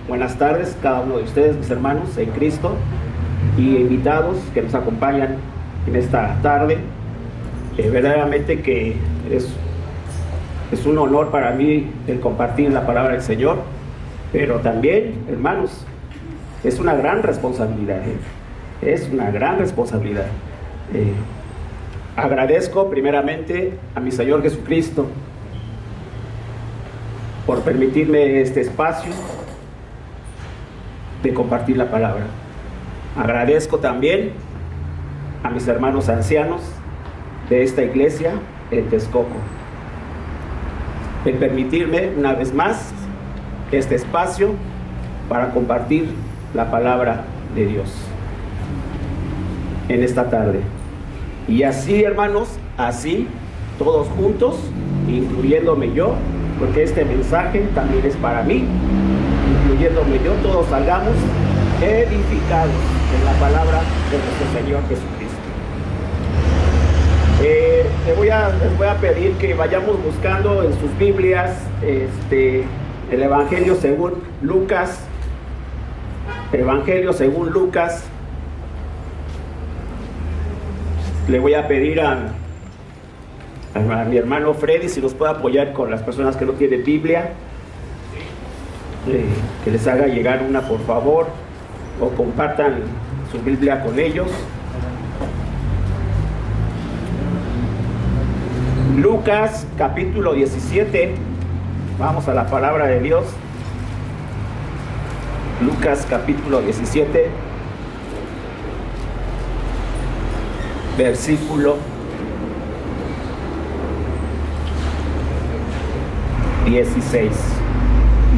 Buenas tardes cada uno de ustedes, mis hermanos en Cristo y invitados que nos acompañan en esta tarde. Verdaderamente que es un honor para mí el compartir la palabra del Señor, pero también, hermanos, es una gran responsabilidad. Es una gran responsabilidad. Agradezco primeramente a mi Señor Jesucristo por permitirme este espacio de compartir la palabra. Agradezco también a mis hermanos ancianos de esta iglesia en Texcoco el permitirme una vez más este espacio para compartir la palabra de Dios en esta tarde. Y así, hermanos, así todos juntos, incluyéndome yo, porque este mensaje también es para mí, incluyéndome yo, todos salgamos edificados en la palabra de nuestro Señor Jesucristo. Les voy a pedir que vayamos buscando en sus Biblias el Evangelio según Lucas. Evangelio según Lucas. Le voy a pedir a mi hermano Freddy si nos puede apoyar con las personas que no tienen Biblia, que les haga llegar una, por favor, o compartan su Biblia con ellos. Lucas capítulo 17, vamos a la palabra de Dios. Lucas capítulo 17, versículo 16.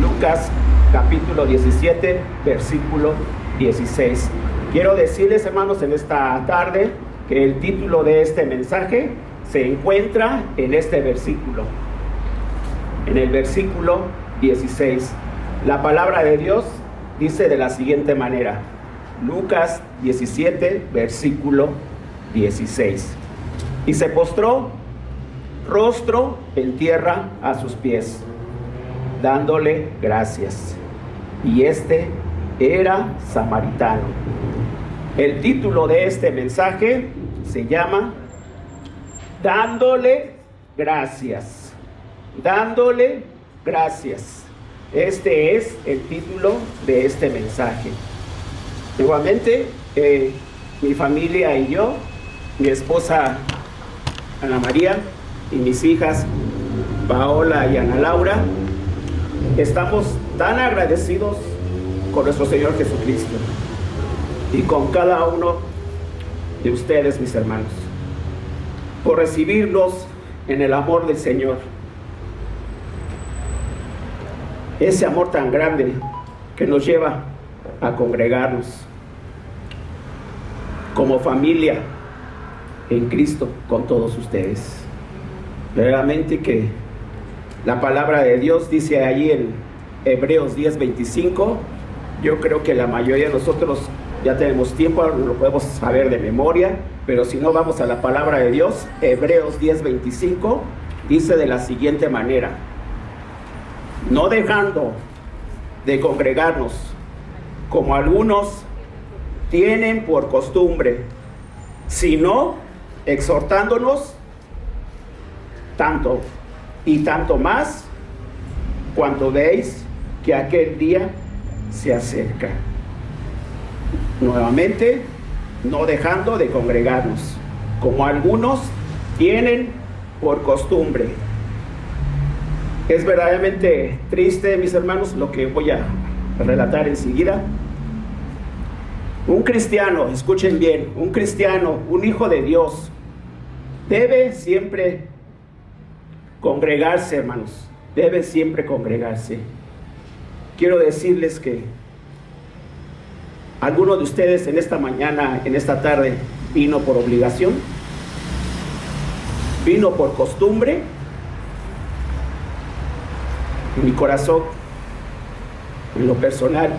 Lucas capítulo 17, versículo 16. Quiero decirles, hermanos, en esta tarde que el título de este mensaje se encuentra en este versículo, en el versículo 16. La palabra de Dios dice de la siguiente manera: Lucas 17, versículo 16. Y se postró rostro en tierra a sus pies, dándole gracias. Y este era samaritano. El título de este mensaje se llama Dándole gracias. Dándole gracias. Este es el título de este mensaje. Nuevamente, mi familia y yo, mi esposa Ana María y mis hijas Paola y Ana Laura, estamos tan agradecidos con nuestro Señor Jesucristo y con cada uno de ustedes, mis hermanos, por recibirnos en el amor del Señor. Ese amor tan grande que nos lleva a congregarnos como familia en Cristo con todos ustedes. Realmente que la palabra de Dios dice allí en Hebreos 10:25. Yo creo que la mayoría de nosotros ya tenemos tiempo, lo podemos saber de memoria, pero si no, vamos a la palabra de Dios. Hebreos 10:25 dice de la siguiente manera: no dejando de congregarnos como algunos tienen por costumbre, sino exhortándonos tanto y tanto más cuanto veis que aquel día se acerca. Nuevamente, no dejando de congregarnos como algunos tienen por costumbre. Es verdaderamente triste, mis hermanos, lo que voy a relatar enseguida. Un cristiano, escuchen bien, un cristiano, un hijo de Dios, debe siempre congregarse, hermanos, debe siempre congregarse. Quiero decirles que alguno de ustedes en esta mañana, en esta tarde, vino por obligación, vino por costumbre. En mi corazón, en lo personal,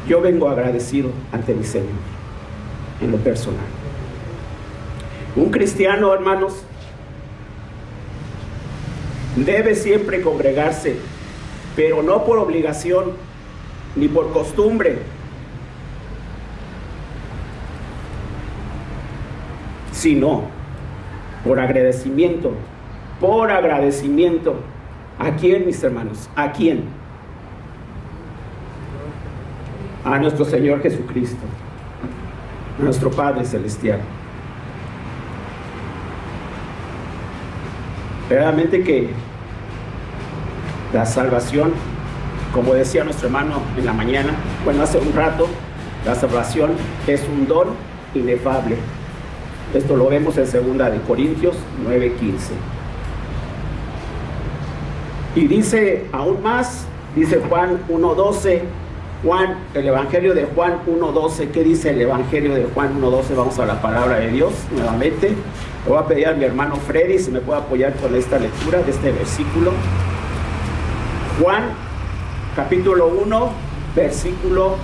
yo vengo agradecido ante mi Señor, en lo personal. Un cristiano, hermanos, debe siempre congregarse pero no por obligación ni por costumbre, sino por agradecimiento. Por agradecimiento. ¿A quién, mis hermanos? ¿A quién? A nuestro Señor Jesucristo, a nuestro Padre Celestial. Realmente que la salvación, como decía nuestro hermano en la mañana, bueno, hace un rato, la salvación es un don inefable. Esto lo vemos en 2 de Corintios 9:15. Y dice aún más, dice Juan 1:12, el Evangelio de Juan 1:12. ¿Qué dice el Evangelio de Juan 1:12? Vamos a la palabra de Dios nuevamente. Le voy a pedir a mi hermano Freddy si me puede apoyar con esta lectura de este versículo. Juan capítulo 1, versículo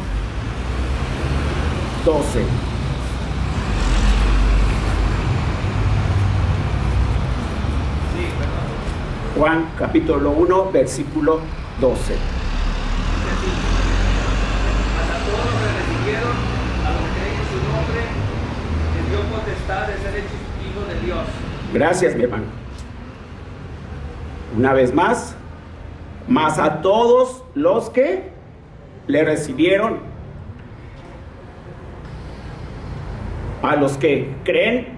12. Juan capítulo 1, versículo 12. Mas a todos los que recibieron, a los que creen en su nombre, les dio potestad de ser hechos hijos de Dios. Gracias, mi hermano. Una vez más, mas a todos los que le recibieron, a los que creen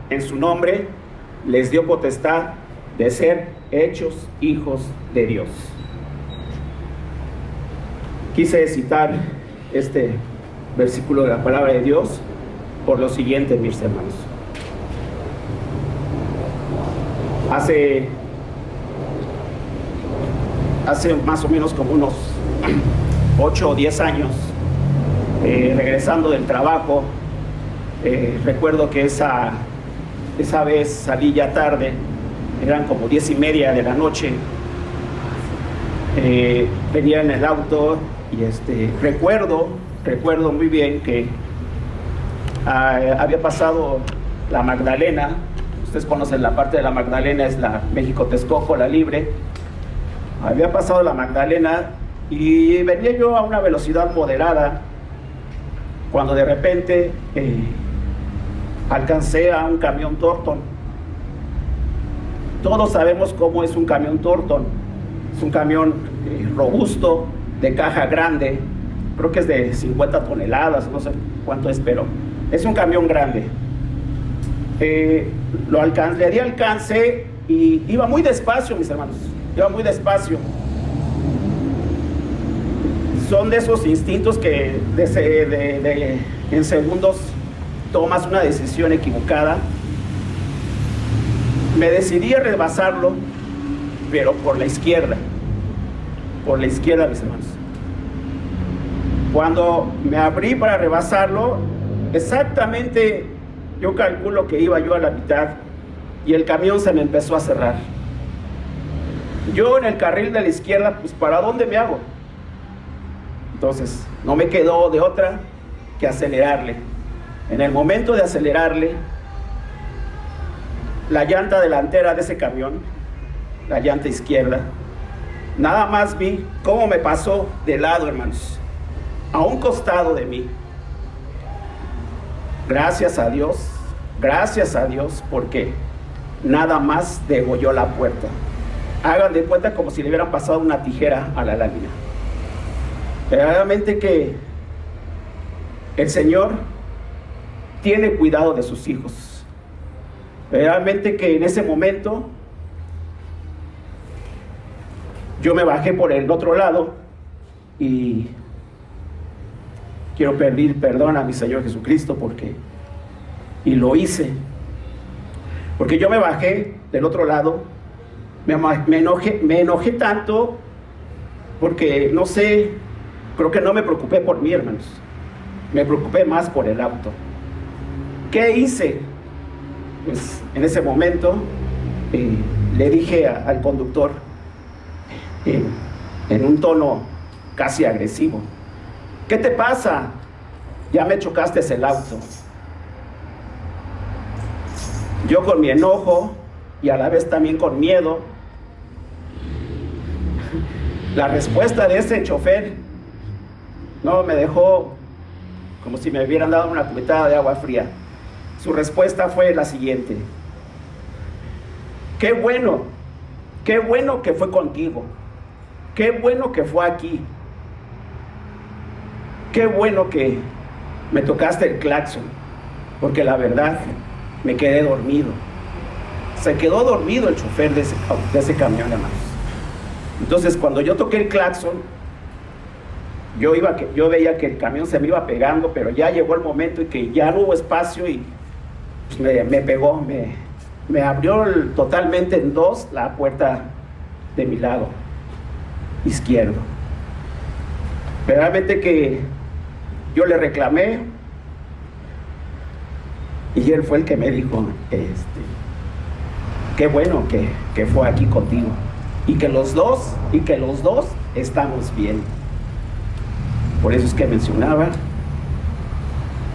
en su nombre, les dio potestad de ser hechos hijos de Dios. Quise citar este versículo de la palabra de Dios por lo siguiente, mis hermanos. Hace más o menos como unos 8 o 10 años, regresando del trabajo, recuerdo que esa vez salí ya tarde, eran como 10:30 de la noche. Venía en el auto y recuerdo muy bien que había pasado la Magdalena. Ustedes conocen la parte de la Magdalena, es la México-Texcoco, la libre. Había pasado la Magdalena y venía yo a una velocidad moderada cuando de repente alcancé a un camión Torton. Todos sabemos cómo es un camión Torton. Es un camión robusto, de caja grande, creo que es de 50 toneladas, no sé cuánto es, pero es un camión grande. Le di alcance y iba muy despacio, mis hermanos, iba muy despacio. Son de esos instintos que en segundos tomas una decisión equivocada. Me decidí a rebasarlo, pero por la izquierda, mis hermanos. Cuando me abrí para rebasarlo, exactamente yo calculo que iba yo a la mitad y el camión se me empezó a cerrar. Yo en el carril de la izquierda, pues ¿para dónde me hago? Entonces no me quedó de otra que acelerarle. En el momento de acelerarle, la llanta delantera de ese camión, la llanta izquierda, nada más vi cómo me pasó de lado, hermanos, a un costado de mí. Gracias a Dios, porque nada más degolló la puerta. Hagan de cuenta como si le hubieran pasado una tijera a la lámina. Realmente que el Señor tiene cuidado de sus hijos. Realmente que en ese momento yo me bajé por el otro lado y quiero pedir perdón a mi Señor Jesucristo y lo hice, porque yo me bajé del otro lado, me enojé tanto porque no sé, creo que no me preocupé por mí, hermanos, me preocupé más por el auto. ¿Qué hice? Pues en ese momento le dije al conductor en un tono casi agresivo: ¿qué te pasa? Ya me chocaste el auto. Yo con mi enojo y a la vez también con miedo La respuesta de ese chofer no me dejó como si me hubieran dado una cubetada de agua fría. Su respuesta fue la siguiente: qué bueno que fue contigo, qué bueno que fue aquí, qué bueno que me tocaste el claxon, porque la verdad me quedé dormido. Se quedó dormido el chofer de ese camión, hermanos. Entonces, cuando yo toqué el claxon, yo veía que el camión se me iba pegando, pero ya llegó el momento en que ya no hubo espacio y pues, me pegó, me abrió totalmente en dos la puerta de mi lado izquierdo. Realmente que yo le reclamé y él fue el que me dijo, qué bueno que fue aquí contigo y que los dos estamos bien. Por eso es que mencionaba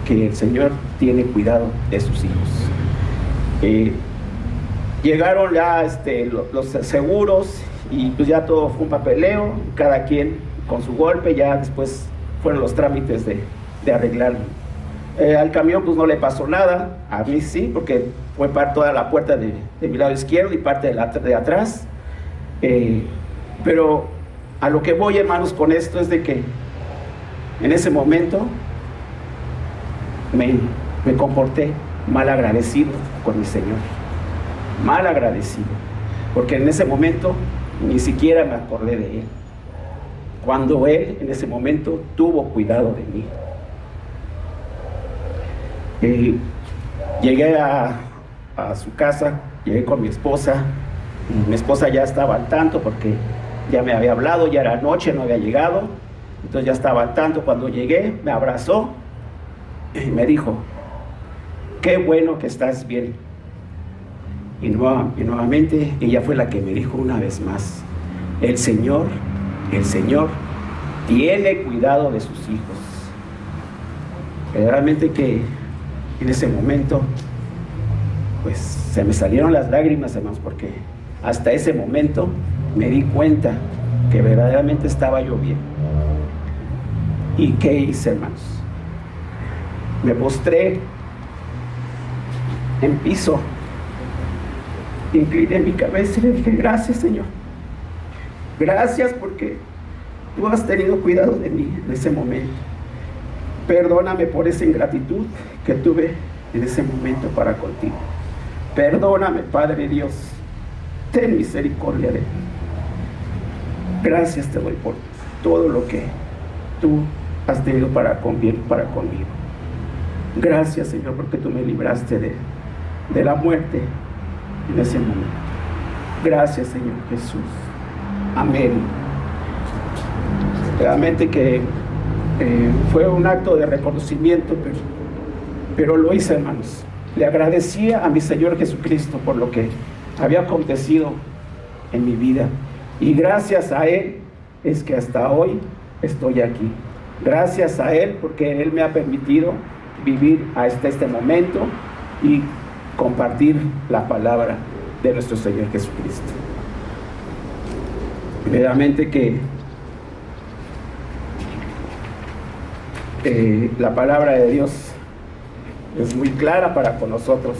que el Señor tiene cuidado de sus hijos. Llegaron ya los seguros y pues ya todo fue un papeleo, cada quien con su golpe. Ya después fueron los trámites de arreglarlo. Al camión pues no le pasó nada, a mí sí, porque fue toda la puerta de mi lado izquierdo y parte de atrás. Pero a lo que voy, hermanos, con esto es de que en ese momento me comporté mal agradecido con mi Señor, mal agradecido, porque en ese momento ni siquiera me acordé de Él, cuando Él en ese momento tuvo cuidado de mí. Llegué a su casa, llegué con mi esposa, y mi esposa ya estaba al tanto porque ya me había hablado, ya era noche, no había llegado, entonces ya estaba al tanto. Cuando llegué, me abrazó y me dijo, qué bueno que estás bien. Y nuevamente ella fue la que me dijo una vez más, el Señor tiene cuidado de sus hijos. Realmente que en ese momento pues se me salieron las lágrimas, hermanos, porque hasta ese momento me di cuenta que verdaderamente estaba yo bien. ¿Y qué hice, hermanos? Me postré en piso, incliné mi cabeza y le dije, gracias, Señor, gracias porque tú has tenido cuidado de mí en ese momento. Perdóname por esa ingratitud que tuve en ese momento para contigo. Perdóname, Padre Dios, ten misericordia de mí. Gracias te doy por todo lo que tú has tenido para conmigo. Gracias, Señor, porque tú me libraste de la muerte en ese momento. Gracias, Señor Jesús. Amén. Realmente que fue un acto de reconocimiento, pero lo hice, hermanos. Le agradecía a mi Señor Jesucristo por lo que había acontecido en mi vida. Y gracias a Él es que hasta hoy estoy aquí. Gracias a Él porque Él me ha permitido vivir hasta este momento y compartir la palabra de nuestro Señor Jesucristo. Realmente que la palabra de Dios es muy clara para con nosotros.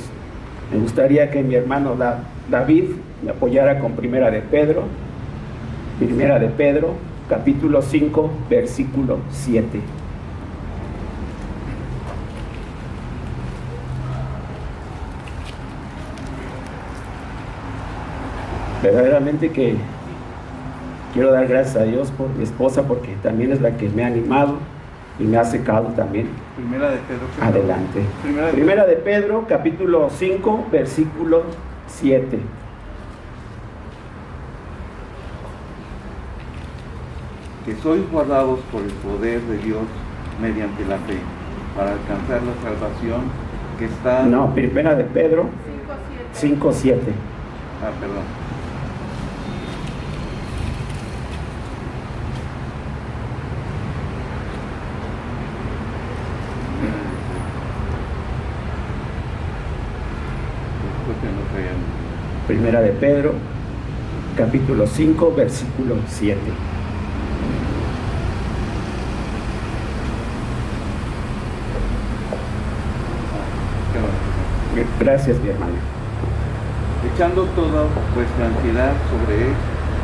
Me gustaría que mi hermano David me apoyara con Primera de Pedro, capítulo 5, versículo 7. Verdaderamente que quiero dar gracias a Dios por mi esposa, porque también es la que me ha animado y me ha secado también. Primera de Pedro. Adelante. Primera de Pedro, capítulo 5, versículo 7. Que sois guardados por el poder de Dios mediante la fe, para alcanzar la salvación que está... No, Primera de Pedro 5, 7. Ah, perdón. Primera de Pedro, capítulo 5, versículo 7. Gracias, mi hermano. Echando toda vuestra ansiedad sobre Él,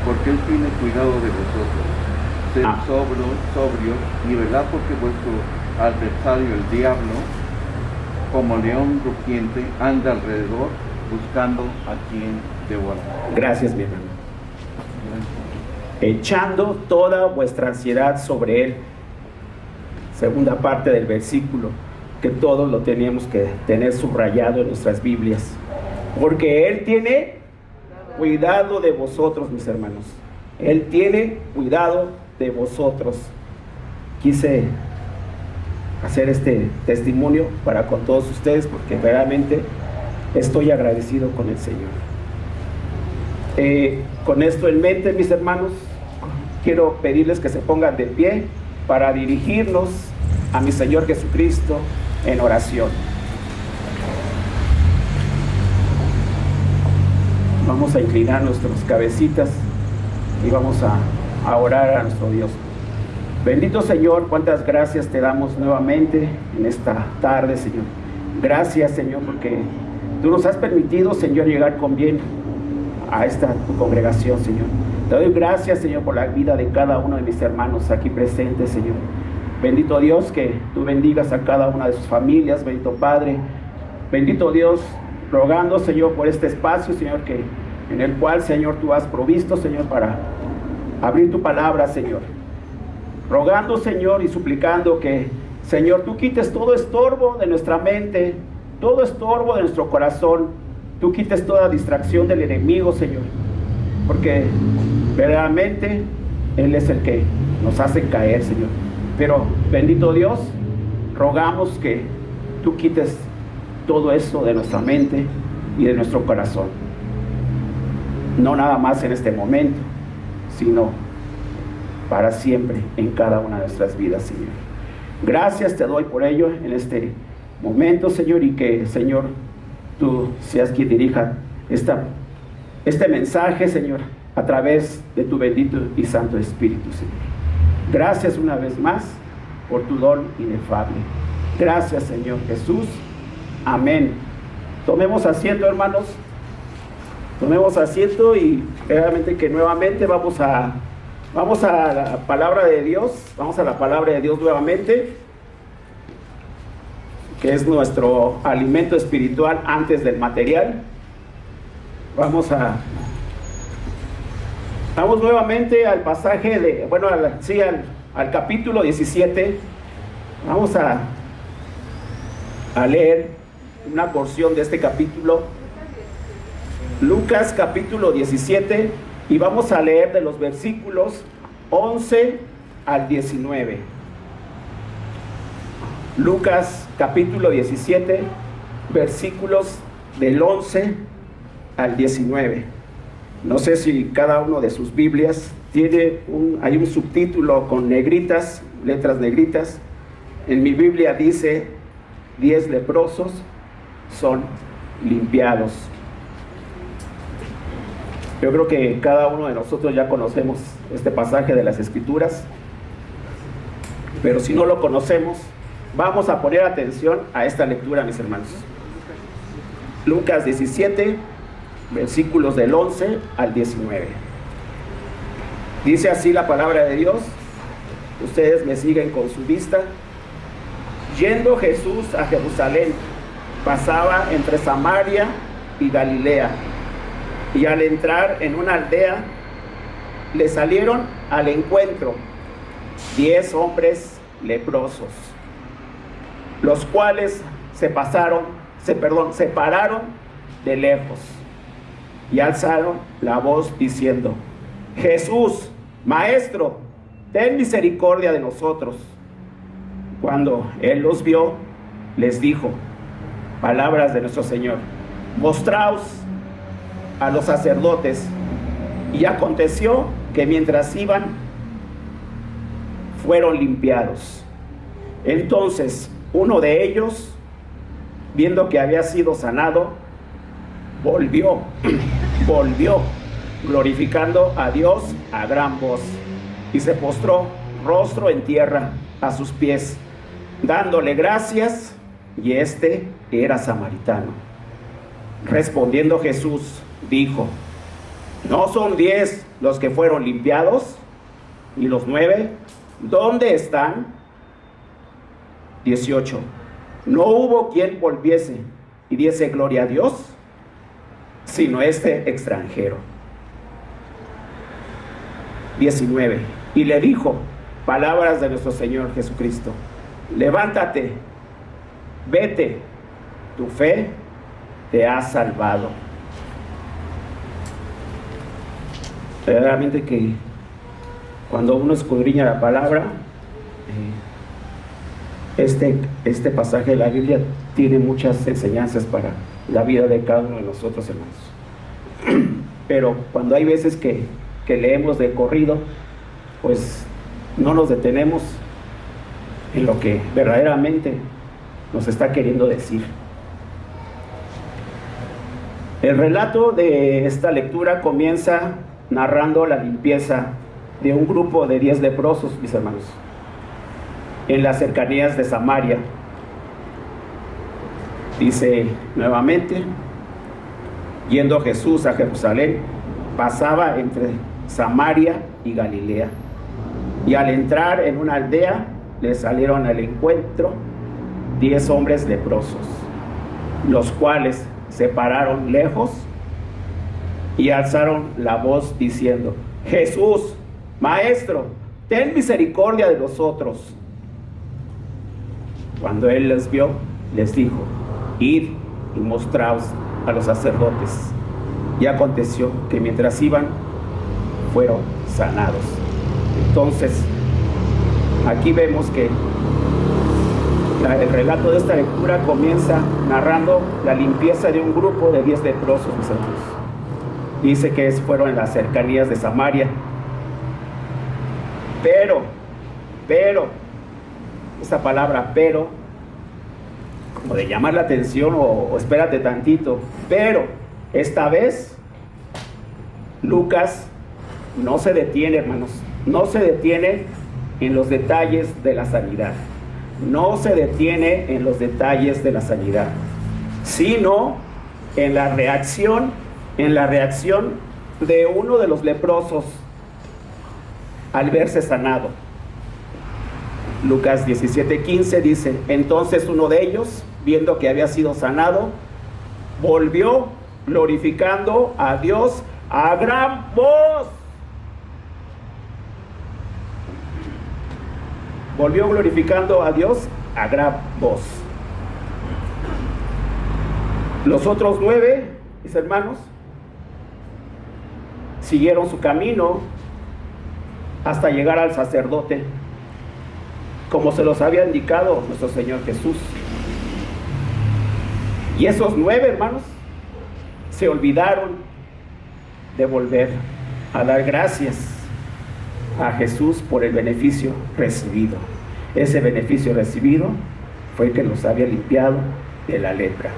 porque Él tiene cuidado de vosotros. Sed sobrios y velad, porque vuestro adversario, el diablo, como león rugiente, anda alrededor buscando a quien devorar. Gracias, mi hermano. Echando toda vuestra ansiedad sobre Él. Segunda parte del versículo, que todos lo teníamos que tener subrayado en nuestras Biblias. Porque Él tiene cuidado de vosotros, mis hermanos. Él tiene cuidado de vosotros. Quise hacer este testimonio para con todos ustedes, porque realmente estoy agradecido con el Señor. Con esto en mente, mis hermanos, quiero pedirles que se pongan de pie para dirigirnos a mi Señor Jesucristo en oración. Vamos a inclinar nuestras cabecitas y vamos a orar a nuestro Dios. Bendito Señor, cuántas gracias te damos nuevamente en esta tarde, Señor. Gracias, Señor, porque tú nos has permitido, Señor, llegar con bien a esta tu congregación, Señor. Te doy gracias, Señor, por la vida de cada uno de mis hermanos aquí presentes, Señor. Bendito Dios, que tú bendigas a cada una de sus familias, bendito Padre. Bendito Dios, rogando, Señor, por este espacio, Señor, en el cual, Señor, tú has provisto, Señor, para abrir tu palabra, Señor. Rogando, Señor, y suplicando que, Señor, tú quites todo estorbo de nuestra mente, todo estorbo de nuestro corazón. Tú quites toda distracción del enemigo, Señor, porque verdaderamente Él es el que nos hace caer, Señor. Pero, bendito Dios, rogamos que tú quites todo eso de nuestra mente y de nuestro corazón. No nada más en este momento, sino para siempre en cada una de nuestras vidas, Señor. Gracias te doy por ello en este momento, Señor, y que, Señor, tú seas quien dirija este mensaje, Señor, a través de tu bendito y santo Espíritu, Señor. Gracias una vez más por tu don inefable. Gracias, Señor Jesús. Amén. Tomemos asiento, hermanos. Tomemos asiento y realmente que nuevamente vamos a la palabra de Dios. Vamos a la palabra de Dios nuevamente, que es nuestro alimento espiritual antes del material. Vamos nuevamente al pasaje al capítulo 17. Vamos a leer una porción de este capítulo, Lucas capítulo 17, y vamos a leer de los versículos 11 al 19. Lucas capítulo 17, versículos del 11 al 19. No sé si cada uno de sus Biblias hay un subtítulo con negritas, letras negritas. En mi Biblia dice: 10 leprosos son limpiados. Yo creo que cada uno de nosotros ya conocemos este pasaje de las Escrituras, pero si no lo conocemos, vamos a poner atención a esta lectura, mis hermanos. Lucas 17, versículos del 11 al 19. Dice así la palabra de Dios. Ustedes me siguen con su vista. Yendo Jesús a Jerusalén, pasaba entre Samaria y Galilea, y al entrar en una aldea, le salieron al encuentro 10 hombres leprosos, los cuales se pararon de lejos y alzaron la voz diciendo: Jesús, Maestro, ten misericordia de nosotros. Cuando él los vio, les dijo, palabras de nuestro Señor: mostraos a los sacerdotes. Y aconteció que mientras iban, fueron limpiados. Entonces uno de ellos, viendo que había sido sanado, volvió, glorificando a Dios a gran voz, y se postró rostro en tierra a sus pies, dándole gracias, y este era samaritano. Respondiendo Jesús, dijo: ¿no son 10 los que fueron limpiados? ¿Y los 9, dónde están? 18. No hubo quien volviese y diese gloria a Dios, sino este extranjero. 19. Y le dijo, palabras de nuestro Señor Jesucristo: levántate, vete, tu fe te ha salvado. Verdaderamente que cuando uno escudriña la palabra, este pasaje de la Biblia tiene muchas enseñanzas para la vida de cada uno de nosotros, hermanos. Pero cuando hay veces que leemos de corrido, pues no nos detenemos en lo que verdaderamente nos está queriendo decir. El relato de esta lectura comienza narrando la limpieza de un grupo de 10 leprosos, mis hermanos, en las cercanías de Samaria. Dice nuevamente: yendo Jesús a Jerusalén, pasaba entre Samaria y Galilea, y al entrar en una aldea le salieron al encuentro 10 hombres leprosos, los cuales se pararon lejos y alzaron la voz diciendo: Jesús, Maestro, ten misericordia de nosotros. Cuando él les vio, les dijo: id y mostraos a los sacerdotes. Y aconteció que mientras iban, fueron sanados. Entonces, aquí vemos que el relato de esta lectura comienza narrando la limpieza de un grupo de 10 leprosos, mis hermanos. Dice que fueron en las cercanías de Samaria. Pero, esa palabra pero, como de llamar la atención o espérate tantito, pero esta vez Lucas no se detiene, hermanos, no se detiene en los detalles de la sanidad, no se detiene en los detalles de la sanidad, sino en la reacción de uno de los leprosos al verse sanado. Lucas 17:15 dice: entonces uno de ellos, viendo que había sido sanado, volvió glorificando a Dios a gran voz. Volvió glorificando a Dios a gran voz. Los otros 9, mis hermanos, siguieron su camino hasta llegar al sacerdote, como se los había indicado nuestro Señor Jesús. Y esos 9, hermanos, se olvidaron de volver a dar gracias a Jesús por el beneficio recibido. Ese beneficio recibido fue el que los había limpiado de la lepra.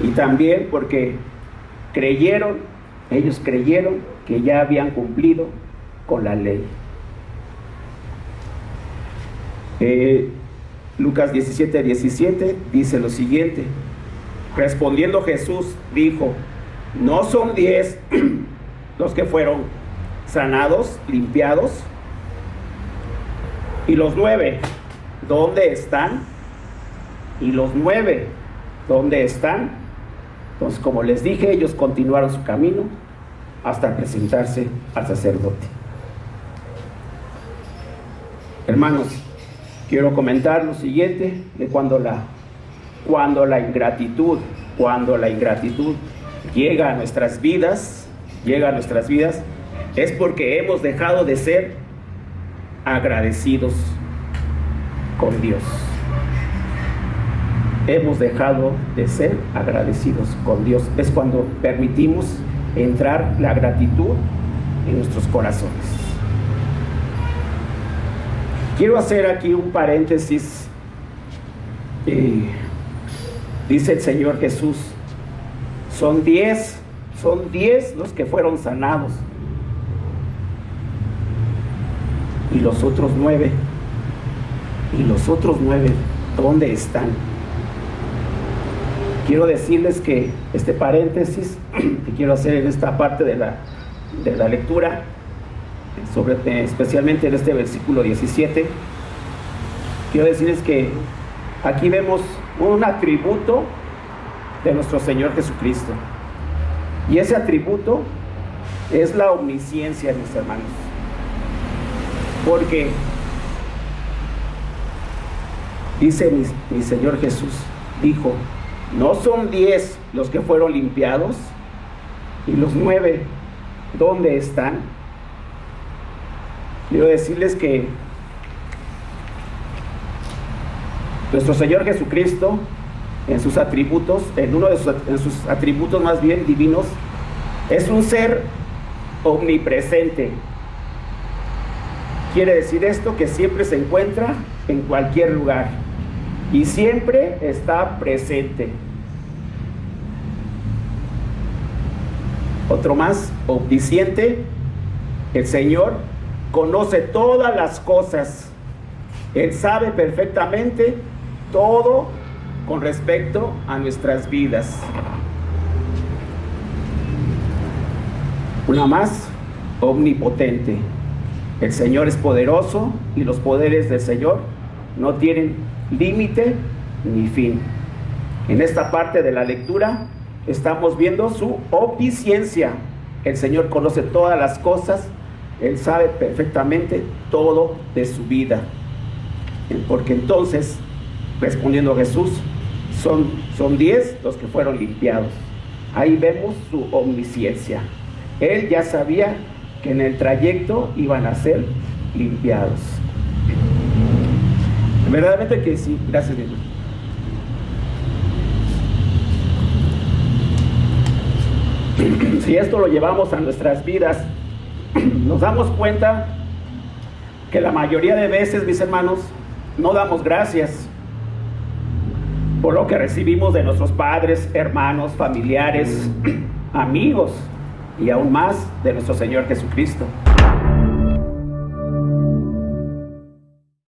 Y también porque ellos creyeron que ya habían cumplido con la ley. Lucas 17:17 dice lo siguiente: respondiendo Jesús dijo: ¿no son 10 los que fueron sanados, limpiados? ¿Y los 9 dónde están? ¿Y los 9 dónde están? Entonces, como les dije, ellos continuaron su camino hasta presentarse al sacerdote. Hermanos, quiero comentar lo siguiente: de cuando la ingratitud llega a nuestras vidas, es porque hemos dejado de ser agradecidos con Dios. Hemos dejado de ser agradecidos con Dios. Es cuando permitimos entrar la gratitud en nuestros corazones. Quiero hacer aquí un paréntesis. Dice el Señor Jesús: son 10 los que fueron sanados. Y los otros 9, ¿dónde están? quiero decirles que este paréntesis que quiero hacer en esta parte de la lectura, especialmente en este versículo 17, quiero decirles que aquí vemos un atributo de nuestro Señor Jesucristo. Y ese atributo es la omnisciencia, mis hermanos. Porque dice mi Señor Jesús, dijo, ¿no son 10 los que fueron limpiados? ¿Y los 9 dónde están? Quiero decirles que nuestro Señor Jesucristo, en sus atributos, en sus atributos más bien divinos, es un ser omnipresente. Quiere decir esto que siempre se encuentra en cualquier lugar y siempre está presente. Otro más, omnisciente. El Señor conoce todas las cosas. Él sabe perfectamente todo con respecto a nuestras vidas. Una más, omnipotente. El Señor es poderoso y los poderes del Señor no tienen límite ni fin. En esta parte de la lectura estamos viendo su omnisciencia. El Señor conoce todas las cosas. Él sabe perfectamente todo de su vida. Porque entonces, respondiendo a Jesús, son 10 los que fueron limpiados. Ahí vemos su omnisciencia. Él ya sabía que en el trayecto iban a ser limpiados. Verdaderamente que sí. Gracias, Dios. Si esto lo llevamos a nuestras vidas, nos damos cuenta que la mayoría de veces, mis hermanos, no damos gracias por lo que recibimos de nuestros padres, hermanos, familiares, amigos y aún más de nuestro Señor Jesucristo.